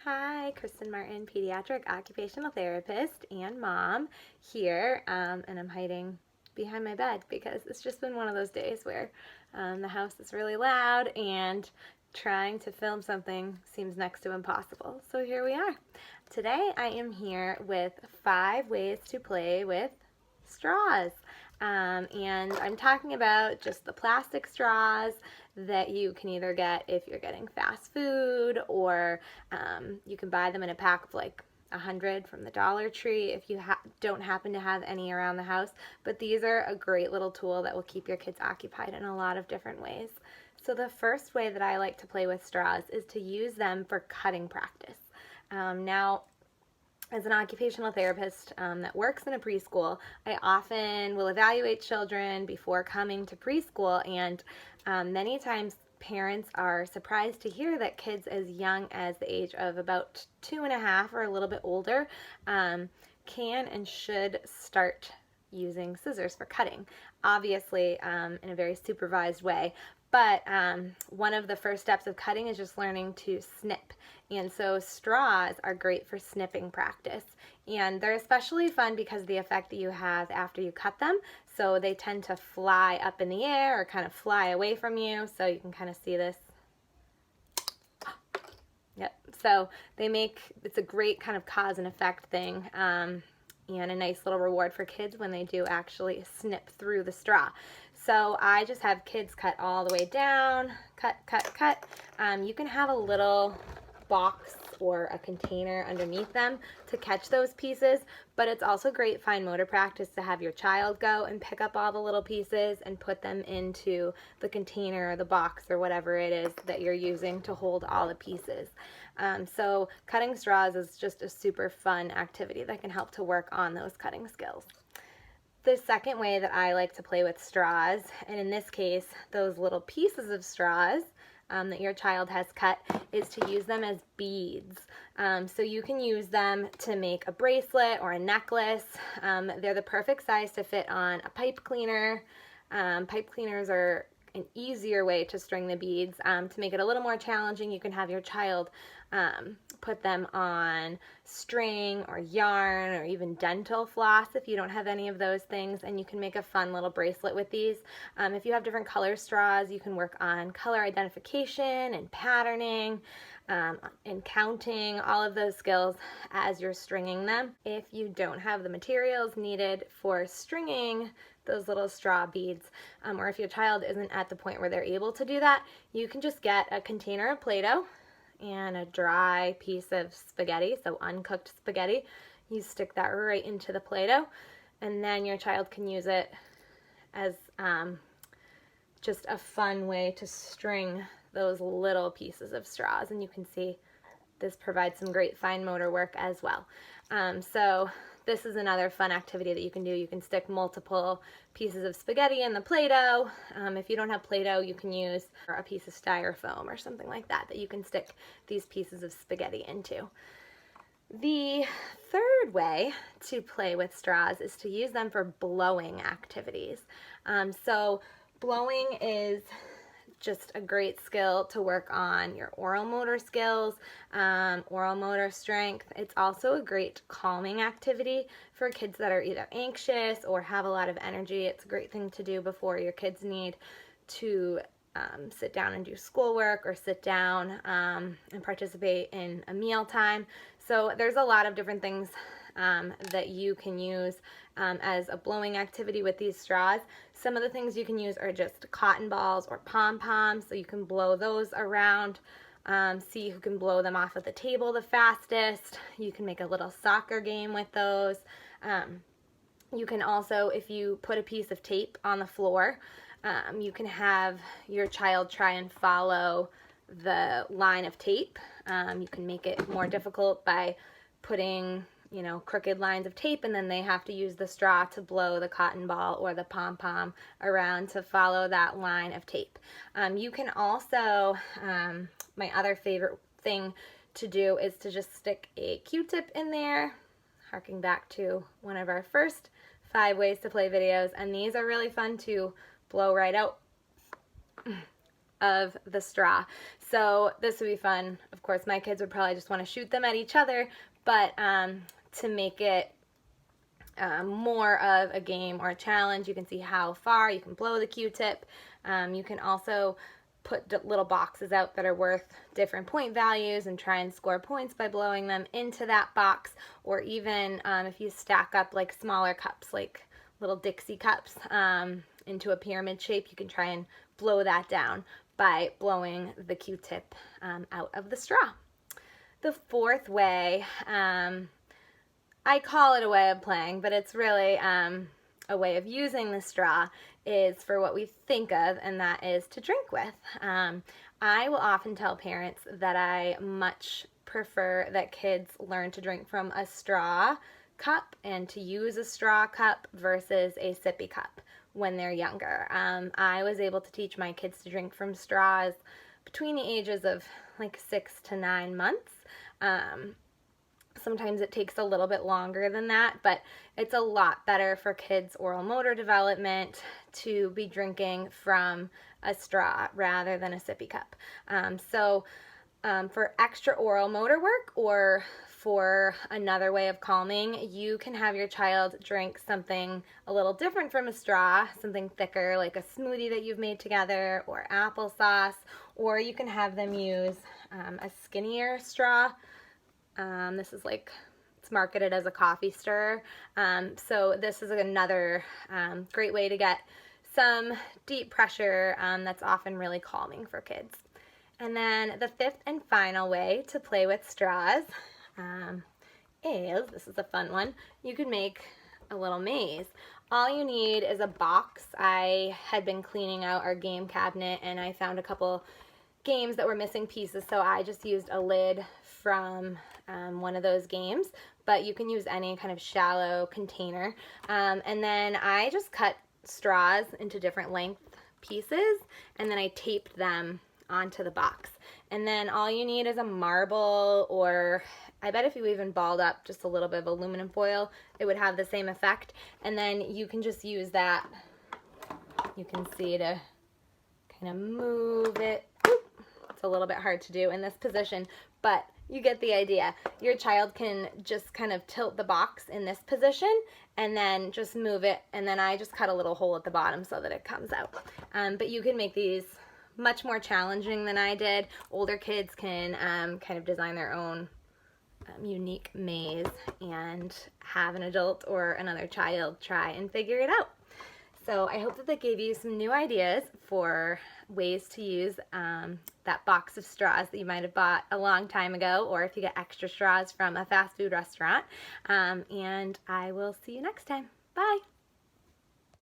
Hi, Kristen Martin, pediatric occupational therapist and mom here, and I'm hiding behind my bed because it's just been one of those days where the house is really loud and trying to film something seems next to impossible. So here we are. Today I am here with 5 ways to play with straws. And I'm talking about just the plastic straws that you can either get if you're getting fast food, or you can buy them in a pack of like 100 from the Dollar Tree if you don't happen to have any around the house. But these are a great little tool that will keep your kids occupied in a lot of different ways. So the first way that I like to play with straws is to use them for cutting practice. Now, as an occupational therapist that works in a preschool, I often will evaluate children before coming to preschool, and many times parents are surprised to hear that kids as young as the age of about 2.5 or a little bit older can and should start using scissors for cutting, obviously in a very supervised way. But one of the first steps of cutting is just learning to snip. And so straws are great for snipping practice. And they're especially fun because of the effect that you have after you cut them. So they tend to fly up in the air or kind of fly away from you. So you can kind of see this. Yep. So it's a great kind of cause and effect thing. And a nice little reward for kids when they do actually snip through the straw. So I just have kids cut all the way down, cut. You can have a little box or a container underneath them to catch those pieces, but it's also great fine motor practice to have your child go and pick up all the little pieces and put them into the container or the box or whatever it is that you're using to hold all the pieces. So cutting straws is just a super fun activity that can help to work on those cutting skills. The second way that I like to play with straws, and in this case, those little pieces of straws that your child has cut, is to use them as beads. So you can use them to make a bracelet or a necklace. They're the perfect size to fit on a pipe cleaner. Pipe cleaners are an easier way to string the beads. To make it a little more challenging, you can have your child put them on string or yarn or even dental floss if you don't have any of those things, and you can make a fun little bracelet with these. If you have different color straws, you can work on color identification and patterning and counting, all of those skills as you're stringing them. If you don't have the materials needed for stringing those little straw beads, or if your child isn't at the point where they're able to do that, you can just get a container of Play-Doh and a dry piece of spaghetti, so uncooked spaghetti. You stick that right into the Play-Doh, and then your child can use it as just a fun way to string those little pieces of straws. And you can see this provides some great fine motor work as well. So this is another fun activity that you can do. You can stick multiple pieces of spaghetti in the Play-Doh. If you don't have Play-Doh, you can use a piece of styrofoam or something like that you can stick these pieces of spaghetti into. The third way to play with straws is to use them for blowing activities. So blowing is just a great skill to work on your oral motor skills, oral motor strength. It's also a great calming activity for kids that are either anxious or have a lot of energy. It's a great thing to do before your kids need to sit down and do schoolwork, or sit down and participate in a meal time. So there's a lot of different things that you can use as a blowing activity with these straws. Some of the things you can use are just cotton balls or pom-poms, so you can blow those around. See who can blow them off of the table the fastest. You can make a little soccer game with those. You can also, if you put a piece of tape on the floor, you can have your child try and follow the line of tape. You can make it more difficult by putting crooked lines of tape, and then they have to use the straw to blow the cotton ball or the pom-pom around to follow that line of tape. You can also, my other favorite thing to do is to just stick a Q-tip in there, harking back to one of our first 5 ways to play videos, and these are really fun to blow right out of the straw. So this would be fun. Of course, my kids would probably just want to shoot them at each other, but to make it more of a game or a challenge, you can see how far you can blow the Q-tip. You can also put little boxes out that are worth different point values and try and score points by blowing them into that box, or even if you stack up like smaller cups, like little Dixie cups, into a pyramid shape, you can try and blow that down by blowing the Q-tip out of the straw. The fourth way, I call it a way of playing, but it's really a way of using the straw, is for what we think of, and that is to drink with. I will often tell parents that I much prefer that kids learn to drink from a straw cup and to use a straw cup versus a sippy cup when they're younger. I was able to teach my kids to drink from straws between the ages of like 6 to 9 months. Sometimes it takes a little bit longer than that, but it's a lot better for kids' oral motor development to be drinking from a straw rather than a sippy cup. For extra oral motor work, or for another way of calming, you can have your child drink something a little different from a straw, something thicker like a smoothie that you've made together, or applesauce, or you can have them use a skinnier straw. This is it's marketed as a coffee stirrer. So this is another great way to get some deep pressure that's often really calming for kids. And then the fifth and final way to play with straws this is a fun one, you could make a little maze. All you need is a box. I had been cleaning out our game cabinet and I found a couple games that were missing pieces, so I just used a lid from one of those games, but you can use any kind of shallow container. And then I just cut straws into different length pieces, and then I taped them onto the box. And then all you need is a marble, or I bet if you even balled up just a little bit of aluminum foil, it would have the same effect. And then you can just use that, you can see, to kind of move it. It's a little bit hard to do in this position, but you get the idea. Your child can just kind of tilt the box in this position and then just move it, and then I just cut a little hole at the bottom so that it comes out. But you can make these much more challenging than I did. Older kids can kind of design their own unique maze and have an adult or another child try and figure it out. So I hope that that gave you some new ideas for ways to use that box of straws that you might have bought a long time ago, or if you get extra straws from a fast food restaurant. And I will see you next time. Bye!